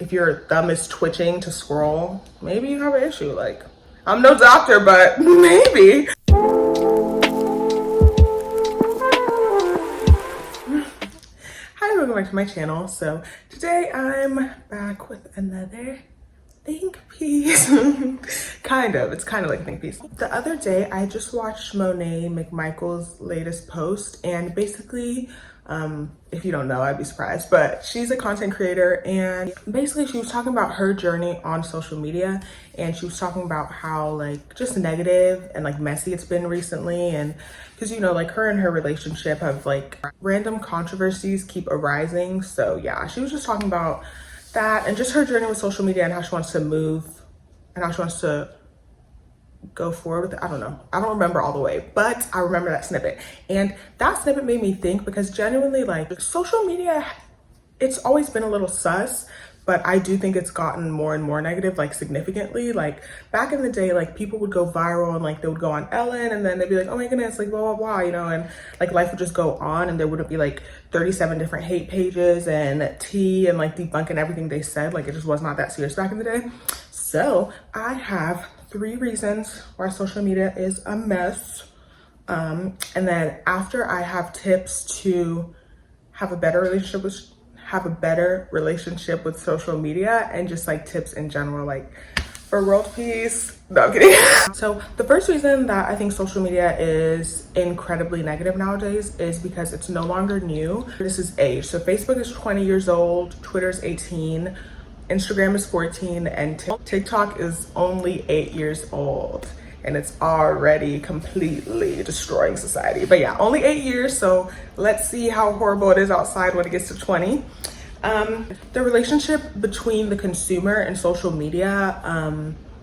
if your thumb is twitching to scroll, maybe you have an issue. Like, I'm no doctor, but maybe. Hi, welcome back to my channel. So today I'm back with another think piece. It's kind of like a think piece. The other day I just watched Monet McMichael's latest post, and basically if you don't know, I'd be surprised, but she's a content creator, and basically she was talking about her journey on social media, and she was talking about how like just negative and like messy it's been recently, and because you know, like her and her relationship have like random controversies keep arising. So yeah, she was just talking about that and just her journey with social media and how she wants to move and how she wants to go forward with it. I don't know. I don't remember all the way, but I remember that snippet. And that snippet made me think, because genuinely, like, social media, it's always been a little sus, but I do think it's gotten more and more negative, like significantly. Like back in the day, like people would go viral and like they would go on Ellen and then they'd be like, oh my goodness, like blah, blah, blah, you know, and like life would just go on and there wouldn't be like 37 different hate pages and tea and like debunking everything they said. Like it just was not that serious back in the day. So I have 3 reasons why social media is a mess. And then after, I have tips to have a better relationship with social media, and just like tips in general, like for world peace. No, I'm kidding. So the first reason that I think social media is incredibly negative nowadays is because it's no longer new. This is age. So Facebook is 20 years old, Twitter is 18, Instagram is 14, and TikTok is only 8 years old, and it's already completely destroying society. But yeah, only 8 years, so let's see how horrible it is outside when it gets to 20. The relationship between the consumer and social media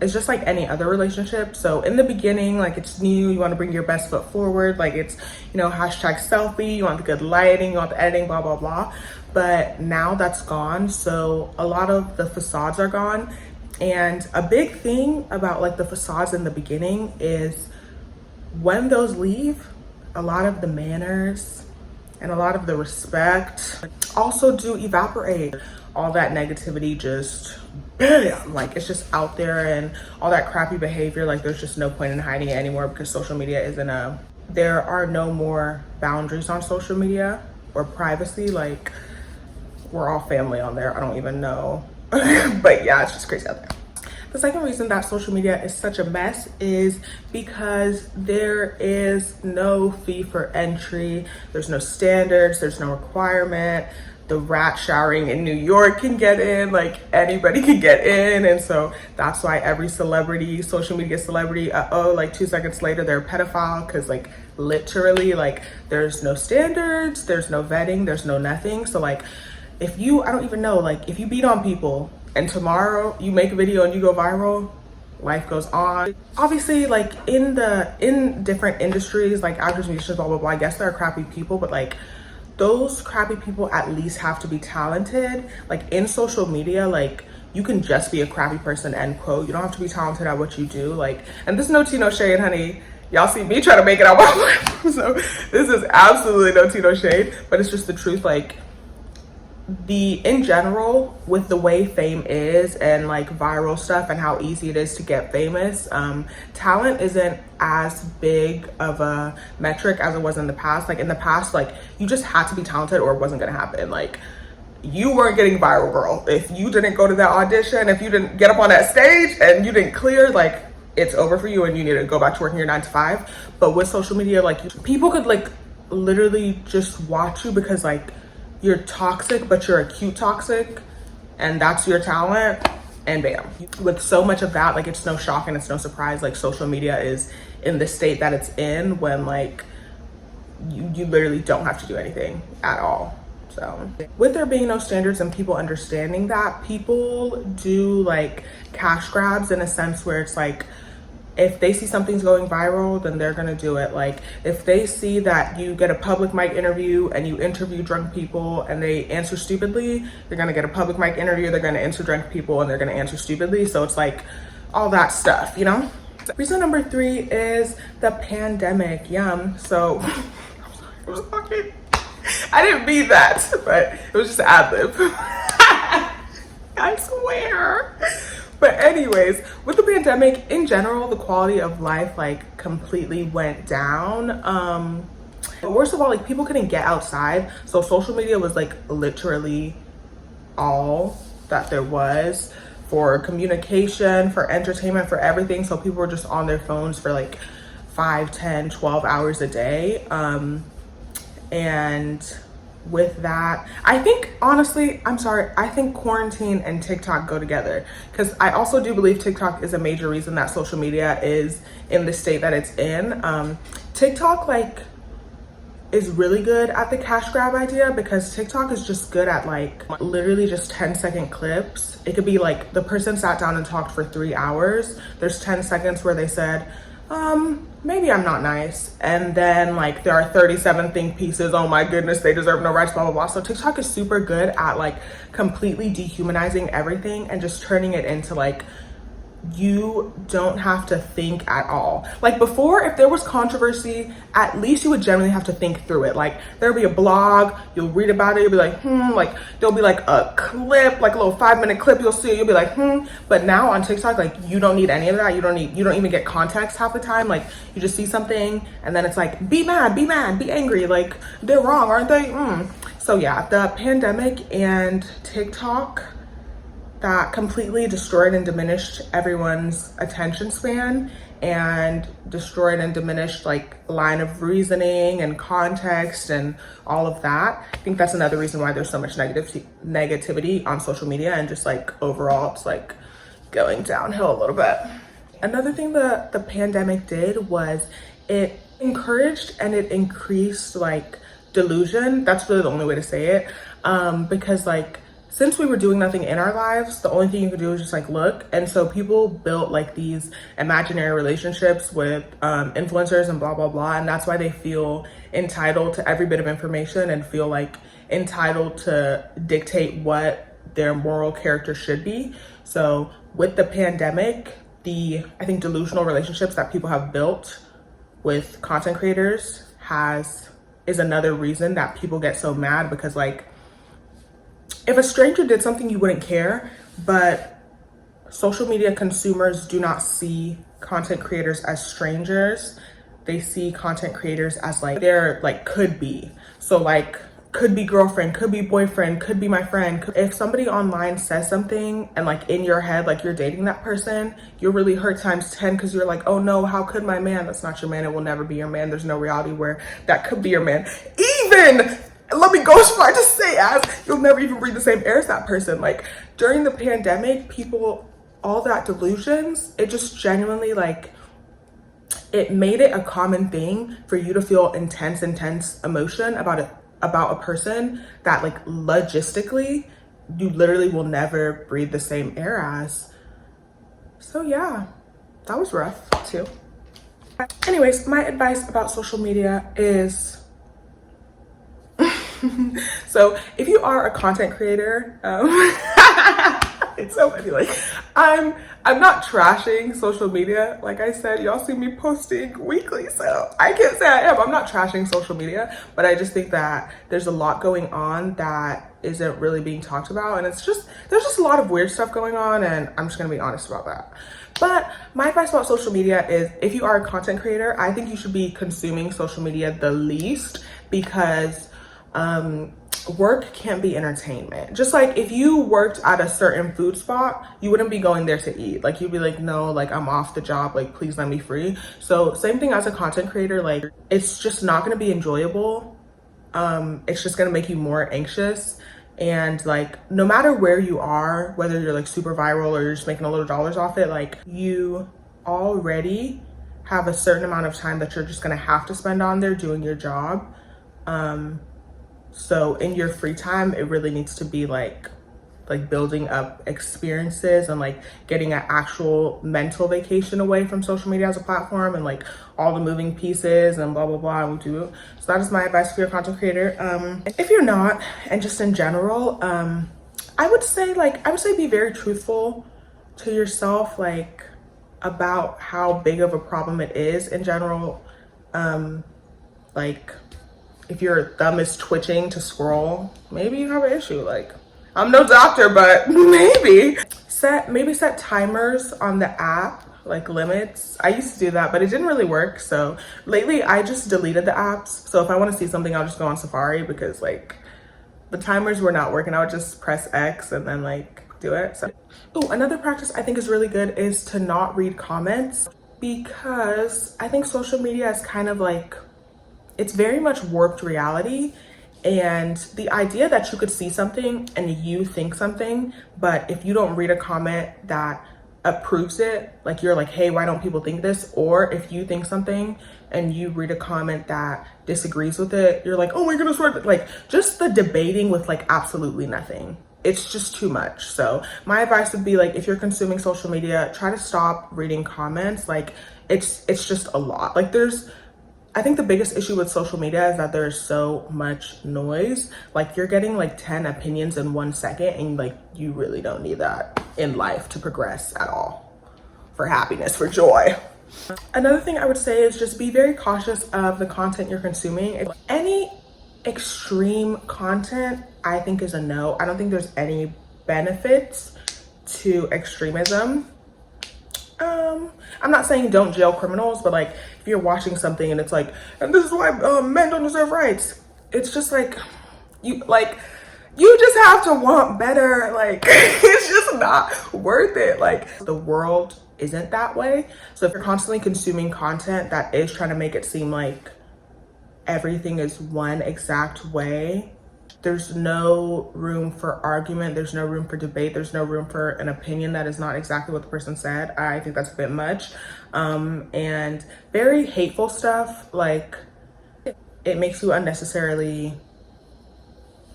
is just like any other relationship. So in the beginning, like it's new, you want to bring your best foot forward, like it's, you know, hashtag selfie, you want the good lighting, you want the editing, blah, blah, blah. But now that's gone, so a lot of the facades are gone. And a big thing about like the facades in the beginning is when those leave, a lot of the manners and a lot of the respect also do evaporate. All that negativity just, bam, like it's just out there, and all that crappy behavior, like there's just no point in hiding it anymore, because social media isn't there are no more boundaries on social media or privacy. Like we're all family on there. I don't even know. But yeah, it's just crazy out there. The second reason that social media is such a mess is because there is no fee for entry. There's no standards, there's no requirement. The rat showering in New York can get in, like anybody can get in. And so that's why every celebrity, social media celebrity, like 2 seconds later, they're a pedophile, because like literally, like there's no standards, there's no vetting, there's no nothing. So like, if you, I don't even know, like if you beat on people and tomorrow you make a video and you go viral, life goes on. Obviously, like in different industries, like actors, musicians, blah, blah, blah, I guess there are crappy people, but like those crappy people at least have to be talented. Like in social media, like you can just be a crappy person, end quote. You don't have to be talented at what you do. Like, and this is no tea, no shade, honey. Y'all see me try to make it out my life. So this is absolutely no tea, no shade, but it's just the truth. Like, in general, with the way fame is and like viral stuff and how easy it is to get famous, talent isn't as big of a metric as it was in the past. Like in the past, like you just had to be talented or it wasn't gonna happen. Like you weren't getting viral, girl. If you didn't go to that audition, if you didn't get up on that stage and you didn't clear, like it's over for you and you need to go back to working your 9 to 5. But with social media, like people could like literally just watch you because like you're toxic, but you're a cute toxic, and that's your talent, and bam. With so much of that, like it's no shock and it's no surprise, like social media is in the state that it's in, when like you literally don't have to do anything at all. So with there being no standards and people understanding that, people do like cash grabs in a sense where it's like, if they see something's going viral, then they're gonna do it. Like if they see that you get a public mic interview and you interview drunk people and they answer stupidly, they're gonna get a public mic interview, they're gonna answer drunk people and they're gonna answer stupidly. So it's like all that stuff, you know? Reason number 3 is the pandemic. Yum. So I'm sorry. I didn't mean that, but it was just an ad lib. I swear. Anyways, with the pandemic in general, the quality of life like completely went down. Worst of all, like people couldn't get outside, so social media was like literally all that there was for communication, for entertainment, for everything. So people were just on their phones for like 5, 10, 12 hours a day. And with that, I think honestly, I think quarantine and TikTok go together, because I also do believe TikTok is a major reason that social media is in the state that it's in. TikTok like is really good at the cash grab idea, because TikTok is just good at like literally just 10-second clips. It could be like the person sat down and talked for 3 hours. There's 10 seconds where they said, maybe I'm not nice. And then like there are 37 think pieces. Oh my goodness, they deserve no rights, blah, blah, blah. So TikTok is super good at like completely dehumanizing everything and just turning it into like, you don't have to think at all. Like before, if there was controversy, at least you would generally have to think through it. Like there'll be a blog, you'll read about it, you'll be like, like there'll be like a clip, like a little 5-minute clip, you'll see it, you'll be like, But now on TikTok, like you don't need any of that. You don't even get context half the time. Like you just see something and then it's like, be mad, be angry. Like they're wrong, aren't they? So yeah, the pandemic and TikTok, that completely destroyed and diminished everyone's attention span and destroyed and diminished like line of reasoning and context and all of that. I think that's another reason why there's so much negativity on social media, and just like overall it's like going downhill a little bit. Another thing that the pandemic did was it encouraged and it increased like delusion. That's really the only way to say it, because like since we were doing nothing in our lives, the only thing you could do was just like look. And so people built like these imaginary relationships with influencers and blah, blah, blah. And that's why they feel entitled to every bit of information and feel like entitled to dictate what their moral character should be. So with the pandemic, I think delusional relationships that people have built with content creators is another reason that people get so mad, because like, if a stranger did something, you wouldn't care, but social media consumers do not see content creators as strangers. They see content creators as like, they're like could be. So like could be girlfriend, could be boyfriend, could be my friend. If somebody online says something and like in your head, like you're dating that person, you're really hurt times 10, because you're like, oh no, how could my man? That's not your man. It will never be your man. There's no reality where that could be your man. Even let me go as far to say as you'll never even breathe the same air as that person. Like during the pandemic, people, all that delusions, it just genuinely like, it made it a common thing for you to feel intense emotion about a person that like logistically you literally will never breathe the same air as. So yeah, that was rough too. Anyways, my advice about social media is so if you are a content creator, it's so funny, like I'm not trashing social media. Like I said, y'all see me posting weekly, so I can't say I am. I'm not trashing social media, but I just think that there's a lot going on that isn't really being talked about, and there's just a lot of weird stuff going on, and I'm just gonna be honest about that. But my advice about social media is, if you are a content creator, I think you should be consuming social media the least, because work can't be entertainment. Just like if you worked at a certain food spot, you wouldn't be going there to eat. Like you'd be like, no, like I'm off the job, like please let me free. So same thing as a content creator, like it's just not going to be enjoyable. It's just going to make you more anxious. And like no matter where you are, whether you're like super viral or you're just making a little dollars off it, like you already have a certain amount of time that you're just going to have to spend on there doing your job. So in your free time, it really needs to be like building up experiences and like getting an actual mental vacation away from social media as a platform and like all the moving pieces and blah, blah, blah. So that is my advice for your content creator. If you're not, and just in general, I would say be very truthful to yourself, like about how big of a problem it is in general. Like if your thumb is twitching to scroll, maybe you have an issue. Like I'm no doctor, but maybe. set timers on the app, like limits. I used to do that, but it didn't really work. So lately I just deleted the apps. So if I want to see something, I'll just go on Safari, because like the timers were not working. I would just press X and then like do it. So, oh, another practice I think is really good is to not read comments, because I think social media is kind of like, it's very much warped reality. And the idea that you could see something and you think something, but if you don't read a comment that approves it, like you're like, hey, why don't people think this? Or if you think something and you read a comment that disagrees with it, you're like, oh my goodness, what? Like just the debating with like absolutely nothing. It's just too much. So my advice would be like, if you're consuming social media, try to stop reading comments. Like it's just a lot. Like I think the biggest issue with social media is that there's so much noise. Like you're getting like 10 opinions in 1 second, and like you really don't need that in life to progress at all, for happiness, for joy. Another thing I would say is just be very cautious of the content you're consuming. Any extreme content, I think, is a no. I don't think there's any benefits to extremism. I'm not saying don't jail criminals, but like if you're watching something and it's like, and this is why men don't deserve rights, it's just like you just have to want better. Like it's just not worth it. Like the world isn't that way. So if you're constantly consuming content that is trying to make it seem like everything is one exact way, there's no room for argument, there's no room for debate, there's no room for an opinion that is not exactly what the person said. I think that's a bit much. And very hateful stuff, like it makes you unnecessarily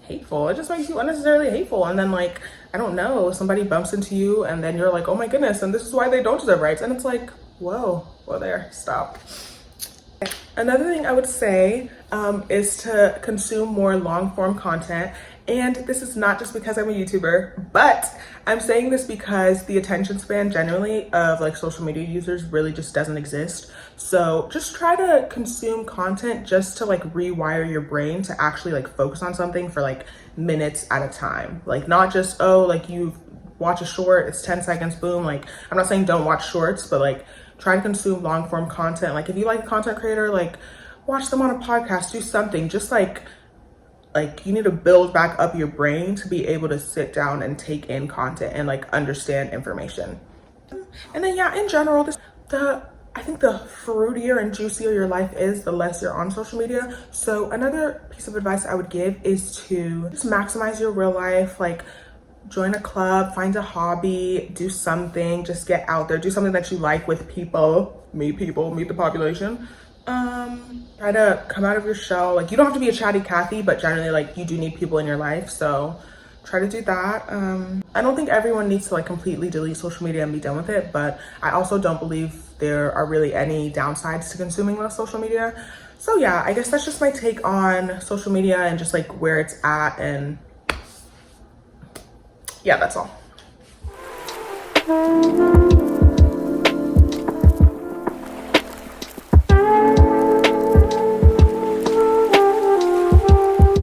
hateful. It just makes you unnecessarily hateful. And then like, I don't know, somebody bumps into you and then you're like, oh my goodness, and this is why they don't deserve rights. And it's like, whoa, there, stop. Another thing I would say is to consume more long form content. And this is not just because I'm a YouTuber, but I'm saying this because the attention span generally of like social media users really just doesn't exist. So just try to consume content just to like rewire your brain to actually like focus on something for like minutes at a time. Like not just, oh, like you watch a short, it's 10 seconds, boom. Like I'm not saying don't watch shorts, but like try to consume long form content. Like if you like a content creator, like watch them on a podcast, do something. Just like you need to build back up your brain to be able to sit down and take in content and like understand information. And then yeah, in general, I think the fruitier and juicier your life is, the less you're on social media. So another piece of advice I would give is to just maximize your real life. Like join a club, find a hobby, do something, just get out there, do something that you like with people, meet the population. Try to come out of your shell. Like you don't have to be a chatty Cathy, but generally like you do need people in your life. So try to do that. I don't think everyone needs to like completely delete social media and be done with it, but I also don't believe there are really any downsides to consuming less social media. So yeah, I guess that's just my take on social media and just like where it's at, and yeah, that's all.